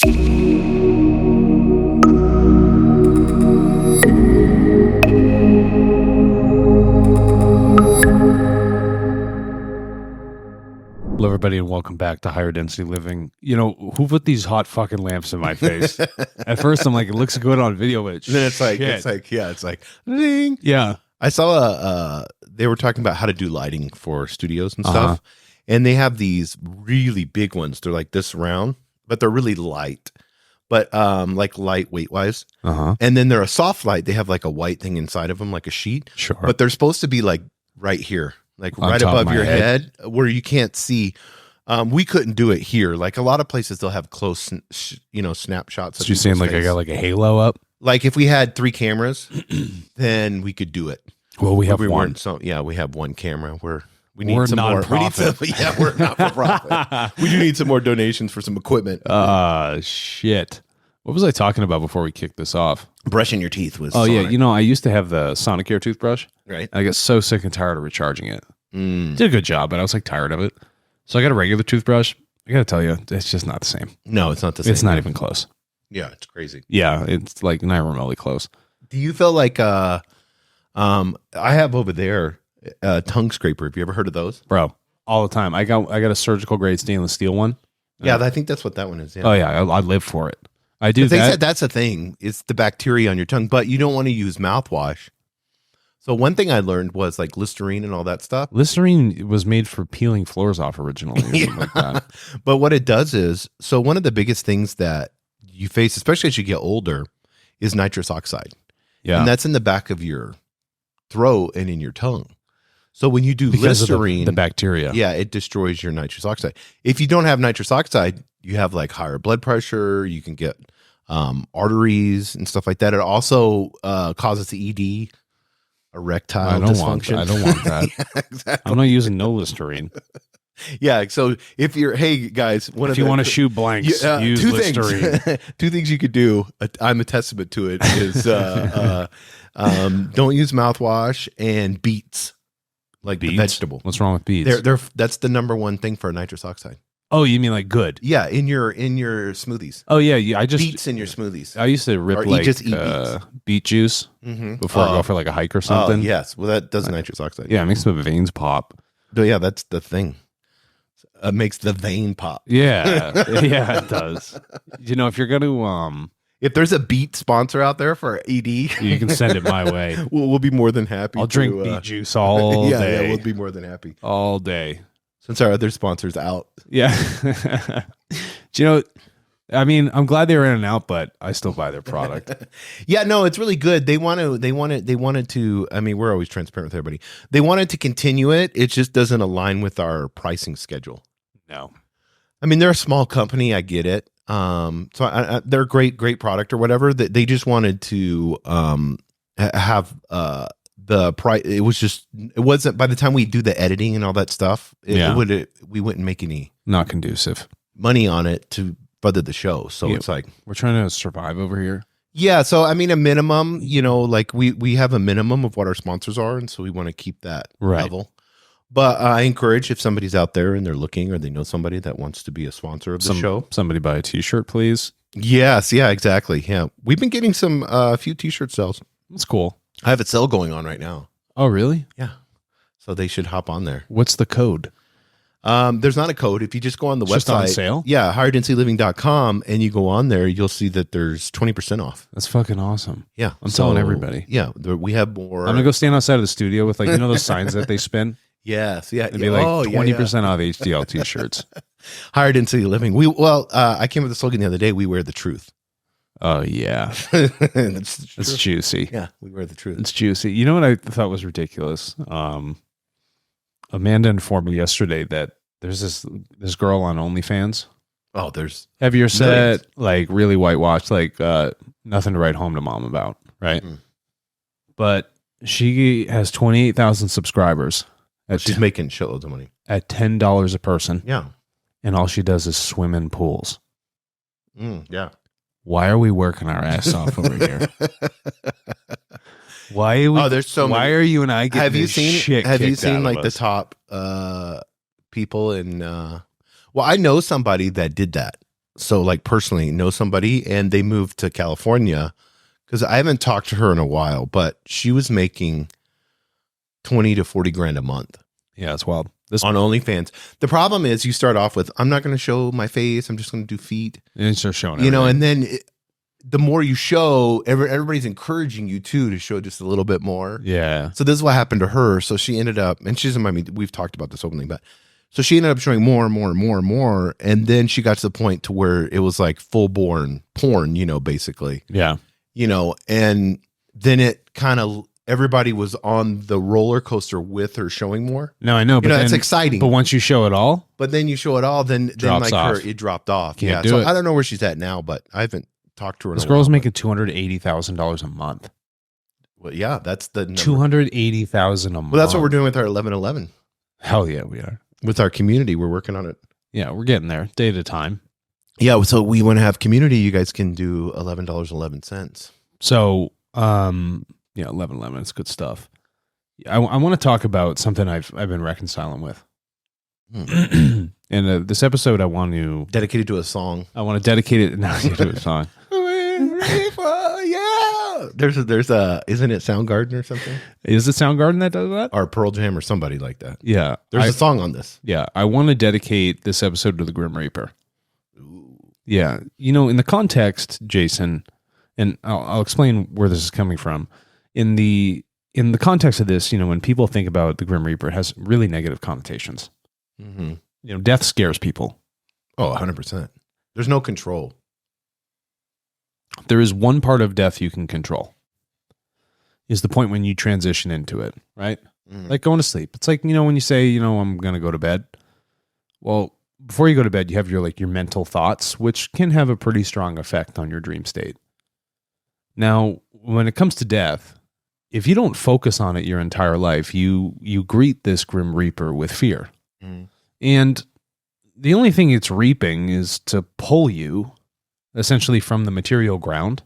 Hello, everybody, and welcome back to Higher Density Living. You know, who put these hot fucking lamps in my face? At first, I'm like, it looks good on video, but then it's like, ding. Yeah. I saw they were talking about how to do lighting for studios and stuff, and they have these really big ones. They're like this round, but they're really light, but like lightweight wise. And then they're a soft light. They have like a white thing inside of them, like a sheet. Sure. But they're supposed to be like right here, like On right top of above my your head. where you can't see. We couldn't do it here. Like a lot of places, they'll have close, snapshots. So you're saying like I got like a halo up? Like if we had 3 cameras, then we could do it. Well, we have one. So yeah, we have one camera. We're We're non-profit. We're not for profit. We do need some more donations for some equipment. Shit. What was I talking about before we kicked this off? Brushing your teeth was. Yeah, you know, I used to have the Sonicare toothbrush. Right. I got so sick and tired of recharging it. Did a good job, but I was like tired of it. So I got a regular toothbrush. I got to tell you, it's just not the same. No, it's not the same. It's not even close. Yeah, it's crazy. Yeah, it's like not remotely close. Do you feel like I have over there a tongue scraper? Have you ever heard of those? Bro, all the time. I got a surgical grade stainless steel one. Yeah, I think that's what that one is. Yeah. Oh yeah, I live for it. I do. They said that's the thing. It's the bacteria on your tongue, but you don't want to use mouthwash. So one thing I learned was like Listerine and all that stuff. Listerine was made for peeling floors off originally. Or something like that. But what it does is, so one of the biggest things that you face, especially as you get older, is nitrous oxide. Yeah. And that's in the back of your throat and in your tongue. So when you do Because Listerine, of the bacteria. yeah, it destroys your nitrous oxide. If you don't have nitrous oxide, you have like higher blood pressure. You can get arteries and stuff like that. It also causes ED, erectile dysfunction. I don't want that. Yeah, exactly. I'm not using no Listerine. Yeah. So if you're, hey guys, If you want to shoot blanks, use two Listerine. things. 2 things you could do. I'm a testament to it. Is don't use mouthwash and beets, like Beets? the vegetable. What's wrong with beets? That's the number one thing for nitrous oxide. Oh, you mean like good? Yeah, in your smoothies. Oh yeah. I just Beets in your smoothies. I used to rip Or like just eat beets. beet juice before I go for like a hike or something. Oh, yes. Well, that does nitrous oxide. Yeah, it makes my veins pop. But yeah, that's the thing. It makes the vein pop. Yeah, yeah, it does. You know, if you're gonna If there's a beet sponsor out there for ED, you can send it my way. we'll be more than happy. I'll drink beet juice all yeah, day. Yeah, we'll be more than happy. All day. Since our other sponsor's out. Yeah. Do you know, I mean, I'm glad they were in and out, but I still buy their product. Yeah, no, it's really good. They wanted to, I mean, we're always transparent with everybody. They wanted to continue it. It just doesn't align with our pricing schedule. No. I mean, they're a small company. I get it. So they're a great product or whatever. They just wanted to have the price. It wasn't by the time we do the editing and all that stuff. We wouldn't make any Not conducive. money on it to further the show. So it's like we're trying to survive over here. yeah. So I mean, a minimum. You know, like we have a minimum of what our sponsors are, and so we want to keep that level. But I encourage if somebody's out there and they're looking or they know somebody that wants to be a sponsor of the show. Somebody buy a t-shirt, please. Yes. Yeah, exactly. Yeah. We've been getting some few t-shirt sales. That's cool. I have a sale going on right now. Oh, really? Yeah. So they should hop on there. What's the code? There's not a code. If you just go on the website. Just on sale? Yeah. higherdensityliving.com and you go on there, you'll see that there's 20% off. That's fucking awesome. Yeah. I'm telling everybody. Yeah. We have more. I'm going to go stand outside of the studio with like, you know, those signs that they spin? Yes. Yeah. It'd be like 20% off HDL t-shirts. Higher Density Living. I came up with the slogan the other day. We wear the truth. Oh, yeah. It's juicy. Yeah, we wear the truth. It's juicy. You know what I thought was ridiculous? Amanda informed me yesterday that there's this girl on OnlyFans. Oh, there's heavier set, like really whitewashed, like nothing to write home to mom about, right? But she has 28,000 subscribers. She's making shitloads of money at $10 a person. Yeah, and all she does is swim in pools. Yeah. Why are we working our ass off over here? Why are we? Oh, there's so many. Why are you and I getting have you this seen shit have you kicked seen out like of the us? top people in well, I know somebody that did that. so like personally know somebody, and they moved to California because I haven't talked to her in a while, but she was making 20 to 40 grand a month. Yeah, it's wild. On OnlyFans. The problem is you start off with, I'm not going to show my face. I'm just going to do feet. And you start showing you know, everything. and then the more you show, everybody's encouraging you too to show just a little bit more. Yeah. So this is what happened to her. So she ended up, and she doesn't mind me, we've talked about this openly, but so she ended up showing more and more and more and more. And then she got to the point to where it was like full born porn, you know, basically. Yeah. You know, and then it kind of, everybody was on the roller coaster with her showing more. No, I know, but it's exciting. But once you show it all, but then you show it all, then like off. it dropped off. Can't Yeah. do it. I don't know where she's at now, but I haven't talked to her. This girl's making $280,000 a month. Well, yeah, that's the number. $280,000 a month. Well, that's what we're doing with our 1111. Hell yeah, we are. With our community, we're working on it. Yeah, we're getting there, day at a time. Yeah, so we want to have community. You guys can do $11.11. So, yeah, 1111, it's good stuff. I want to talk about something I've been reconciling with. And this episode, I want to dedicate it to a song. I want to dedicate it now to a song. Yeah, there's a isn't it Soundgarden or something? Is it Soundgarden that does that, or Pearl Jam or somebody like that? Yeah, there's a song on this. Yeah, I want to dedicate this episode to the Grim Reaper. Ooh. Yeah, you know, in the context, Jason, and I'll explain where this is coming from. In the context of this, you know, when people think about the Grim Reaper, it has really negative connotations. Mm-hmm. You know, death scares people. Oh, 100%. There's no control. There is one part of death you can control. Is the point when you transition into it, right? Mm-hmm. Like going to sleep. It's like, you know, when you say, you know, I'm going to go to bed. Well, before you go to bed, you have your mental thoughts, which can have a pretty strong effect on your dream state. Now, when it comes to death, if you don't focus on it your entire life, you greet this Grim Reaper with fear. Mm. And the only thing it's reaping is to pull you essentially from the material ground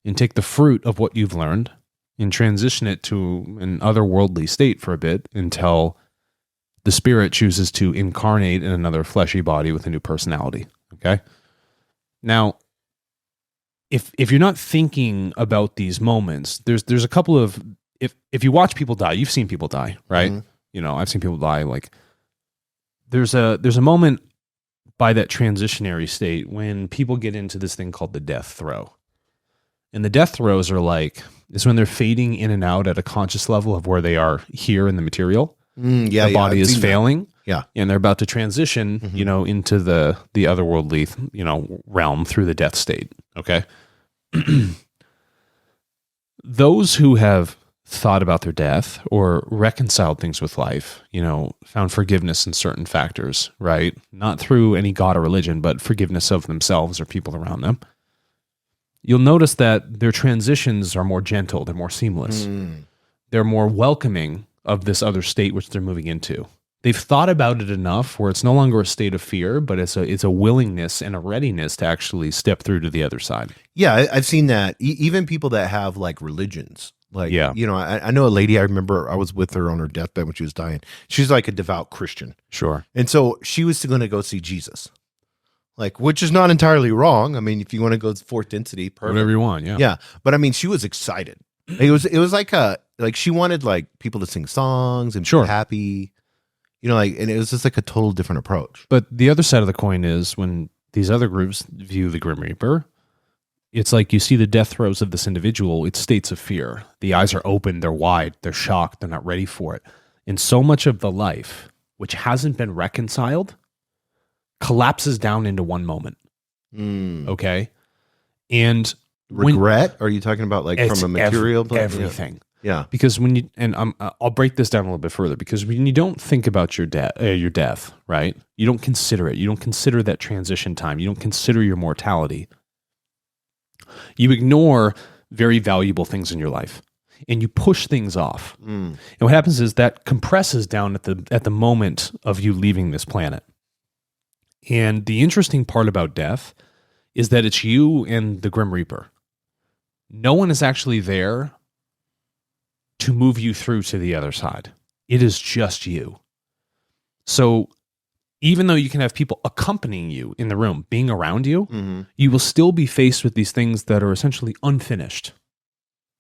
and take the fruit of what you've learned and transition it to an otherworldly state for a bit until the spirit chooses to incarnate in another fleshy body with a new personality. Okay? Now, if you're not thinking about these moments, there's a couple of, if you watch people die, you've seen people die, right? Mm-hmm. You know, I've seen people die. Like there's a moment by that transitionary state when people get into this thing called the death throe. And the death throes are is when they're fading in and out at a conscious level of where they are here in the material. The body is failing. That. Yeah. And they're about to transition, mm-hmm. you know, into the otherworldly, you know, realm through the death state. Okay. Those who have thought about their death or reconciled things with life, you know, found forgiveness in certain factors, right? Not through any God or religion, but forgiveness of themselves or people around them. You'll notice that their transitions are more gentle. They're more seamless. They're more welcoming of this other state which they're moving into. They've thought about it enough where it's no longer a state of fear, but it's a willingness and a readiness to actually step through to the other side. Yeah, I've seen that. Even people that have religions. You know, I know a lady, I remember I was with her on her deathbed when she was dying. She's like a devout Christian. Sure. And so she was going to go see Jesus. Which is not entirely wrong. I mean, if you want to go fourth density, perfect. Whatever you want, yeah. Yeah. But I mean, she was excited. It was like she wanted people to sing songs and be happy. You know, and it was just a total different approach. But the other side of the coin is when these other groups view the Grim Reaper, it's like you see the death throes of this individual, it's states of fear. The eyes are open, they're wide, they're shocked, they're not ready for it. And so much of the life, which hasn't been reconciled, collapses down into one moment. Okay? And regret? Are you talking about from a material everything? Yeah. Because when you, and I'll break this down a little bit further, because when you don't think about your death, right? You don't consider it. You don't consider that transition time. You don't consider your mortality. You ignore very valuable things in your life and you push things off. And what happens is that compresses down at the moment of you leaving this planet. And the interesting part about death is that it's you and the Grim Reaper. No one is actually there to move you through to the other side. It is just you. So even though you can have people accompanying you in the room, being around you, Mm-hmm. you will still be faced with these things that are essentially unfinished,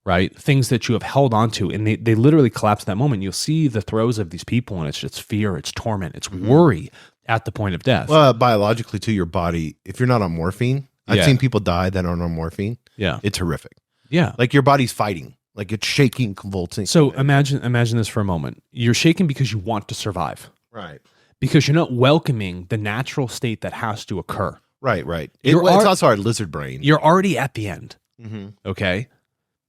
right? Things that you have held onto, and they literally collapse that moment. You'll see the throes of these people, and it's just fear, it's torment, it's worry at the point of death. Well, biologically, to your body, if you're not on morphine, I've seen people die that aren't on morphine. Yeah. It's horrific. Yeah. Like your body's fighting, like it's shaking, convulsing. So imagine this for a moment. You're shaking because you want to survive. Right. Because you're not welcoming the natural state that has to occur. Right. You're It's also our lizard brain. You're already at the end. Mm-hmm. Okay.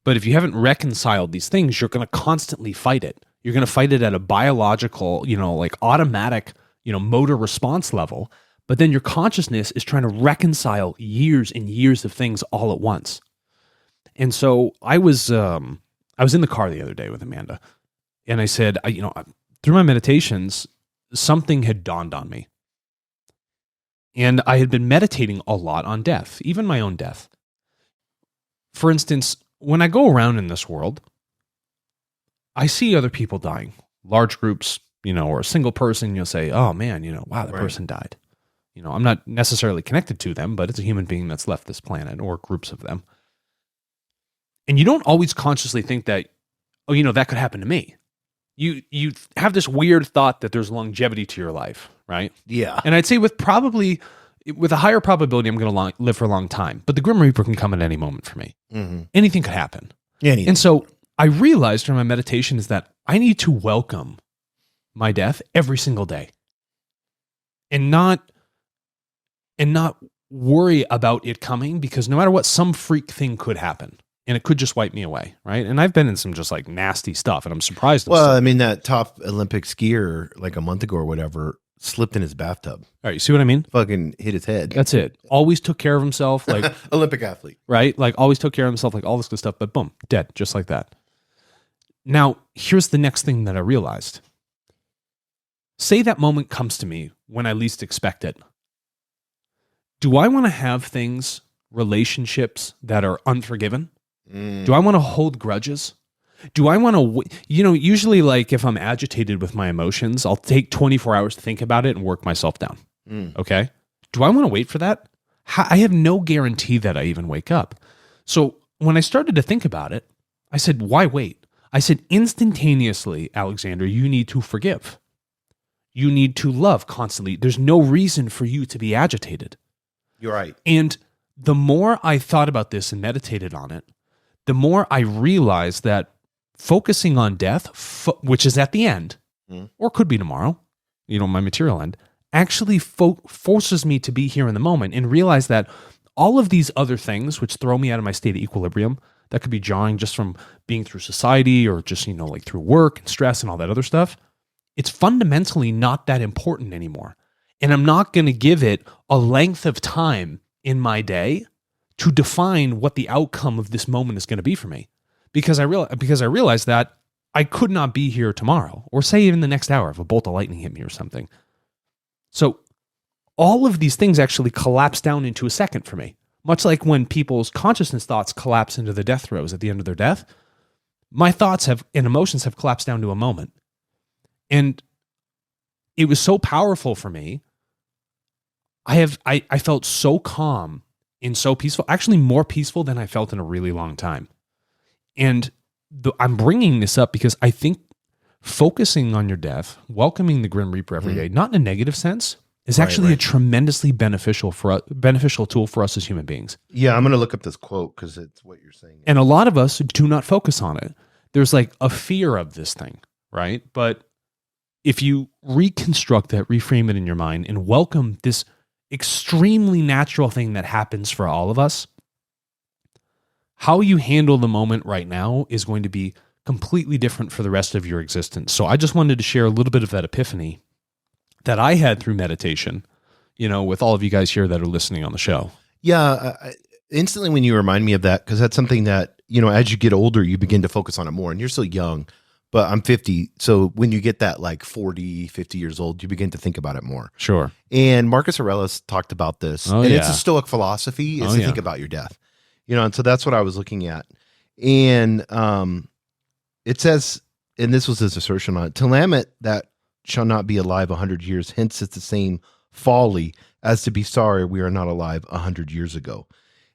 But if you haven't reconciled these things, you're going to constantly fight it. You're going to fight it at a biological, like automatic, motor response level. But then your consciousness is trying to reconcile years and years of things all at once. And so I was in the car the other day with Amanda, and I said, through my meditations, something had dawned on me. And I had been meditating a lot on death, even my own death. For instance, when I go around in this world, I see other people dying, large groups, or a single person. You'll say, oh man, wow, that person died. I'm not necessarily connected to them, but it's a human being that's left this planet, or groups of them. And you don't always consciously think that, that could happen to me. You have this weird thought that there's longevity to your life, right? Yeah. And I'd say with a higher probability, I'm going to live for a long time. But the Grim Reaper can come at any moment for me. Mm-hmm. Anything could happen. Anything. And so I realized during my meditation is that I need to welcome my death every single day, and not worry about it coming, because no matter what, some freak thing could happen. And it could just wipe me away, right? And I've been in some just like nasty stuff, and I'm surprised. Well, I mean, that top Olympic skier like a month ago or whatever slipped in his bathtub. All right, you see what I mean? Fucking hit his head. That's it. Always took care of himself, like Olympic athlete, right? Like always took care of himself, like all this good stuff. But boom, dead, just like that. Now, here's the next thing that I realized. Say that moment comes to me when I least expect it. Do I want to have things, relationships that are unforgiven? Do I want to hold grudges? Do I want to, usually like if I'm agitated with my emotions, I'll take 24 hours to think about it and work myself down. Okay. Do I want to wait for that? I have no guarantee that I even wake up. So when I started to think about it, I said, why wait? I said, instantaneously, Alexander, you need to forgive. You need to love constantly. There's no reason for you to be agitated. You're right. And the more I thought about this and meditated on it, the more I realized that focusing on death, which is at the end, or could be tomorrow, my material end, actually forces me to be here in the moment and realize that all of these other things, which throw me out of my state of equilibrium, that could be jarring just from being through society or just, like through work and stress and all that other stuff, it's fundamentally not that important anymore. And I'm not going to give it a length of time in my day to define what the outcome of this moment is going to be for me, because I realized that I could not be here tomorrow, or say even the next hour if a bolt of lightning hit me or something. So all of these things actually collapse down into a second for me, much like when people's consciousness thoughts collapse into the death throes at the end of their death. My thoughts and emotions have collapsed down to a moment, and it was so powerful for me. I felt so calm and so peaceful, actually more peaceful than I felt in a really long time. And I'm bringing this up because I think focusing on your death, welcoming the Grim Reaper every day, not in a negative sense, is actually a tremendously beneficial tool for us as human beings. Yeah, I'm going to look up this quote because it's what you're saying. And a lot of us do not focus on it. There's like a fear of this thing, right? But if you reconstruct that, reframe it in your mind, and welcome this extremely natural thing that happens for all of us, how you handle the moment right now is going to be completely different for the rest of your existence. So I just wanted to share a little bit of that epiphany that I had through meditation, with all of you guys here that are listening on the show. Yeah. Instantly when you remind me of that, because that's something that, as you get older, you begin to focus on it more, and you're still young. But I'm 50, so when you get that like 40, 50 years old, you begin to think about it more. Sure. And Marcus Aurelius talked about this. It's a Stoic philosophy, is to think about your death. And so that's what I was looking at. And it says, and this was his assertion on it, to lament that shall not be alive 100 years. Hence it's the same folly as to be sorry we are not alive 100 years ago.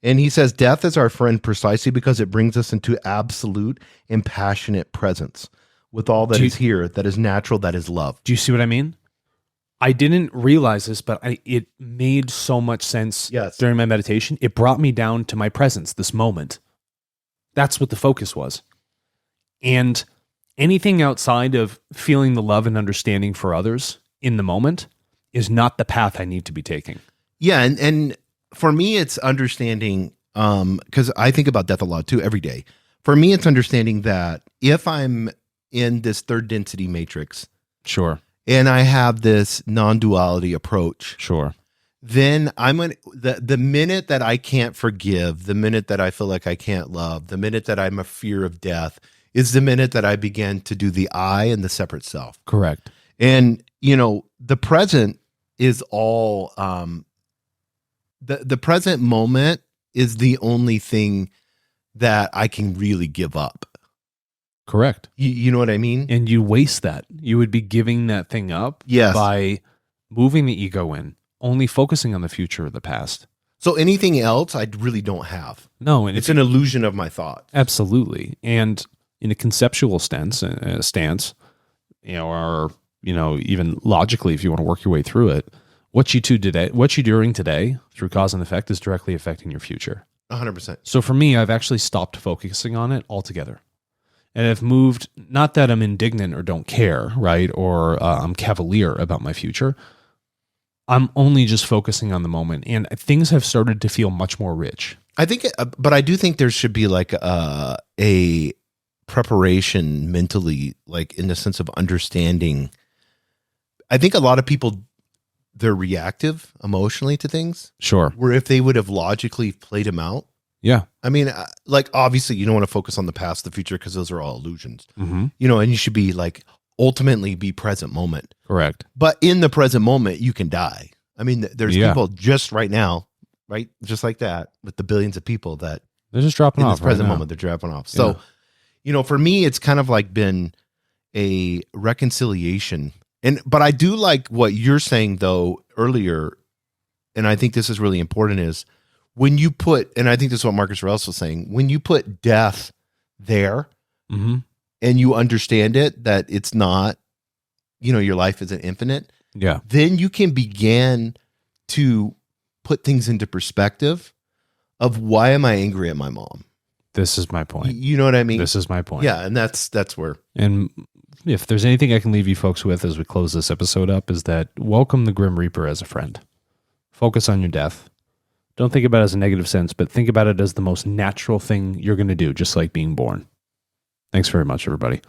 And he says, death is our friend precisely because it brings us into absolute and passionate presence with all that is here, that is natural, that is love. Do you see what I mean? I didn't realize this, but it made so much sense during my meditation. It brought me down to my presence, this moment. That's what the focus was. And anything outside of feeling the love and understanding for others in the moment is not the path I need to be taking. Yeah, and for me, it's understanding, because I think about death a lot too every day. For me, it's understanding that if I'm in this third density matrix, sure, and I have this non-duality approach, sure, then I'm gonna the minute that I can't forgive, the minute that I feel like I can't love, the minute that I'm a fear of death, is the minute that I begin to do the I and the separate self. Correct. And the present is all the present moment is the only thing that I can really give up. Correct. You know what I mean? And you waste that. You would be giving that thing up by moving the ego in, only focusing on the future or the past. So anything else I really don't have. No, and it's an illusion of my thought. Absolutely. And in a conceptual stance, or even logically, if you want to work your way through it, what you doing today through cause and effect is directly affecting your future. 100%. So for me, I've actually stopped focusing on it altogether. And I've moved, not that I'm indignant or don't care, right? Or I'm cavalier about my future. I'm only just focusing on the moment. And things have started to feel much more rich. I think, but I do think there should be like a preparation mentally, like in the sense of understanding. I think a lot of people, they're reactive emotionally to things. Sure. Where if they would have logically played them out. Yeah. I mean, like, obviously you don't want to focus on the past, the future, because those are all illusions, mm-hmm. And you should be like, ultimately be present moment. Correct. But in the present moment, you can die. I mean, there's people just right now, right? Just like that, with the billions of people that they're just dropping off. In this present moment, they're dropping off. So, for me, it's kind of like been a reconciliation. But I do like what you're saying though earlier, and I think this is really important, is when you put, and I think this is what Marcus Aurelius was saying, when you put death there mm-hmm. and you understand it, that it's not, your life isn't infinite. Yeah. Then you can begin to put things into perspective of, why am I angry at my mom? This is my point. You know what I mean? This is my point. Yeah. And that's where. And if there's anything I can leave you folks with as we close this episode up, is that welcome the Grim Reaper as a friend. Focus on your death. Don't think about it as a negative sense, but think about it as the most natural thing you're going to do, just like being born. Thanks very much, everybody.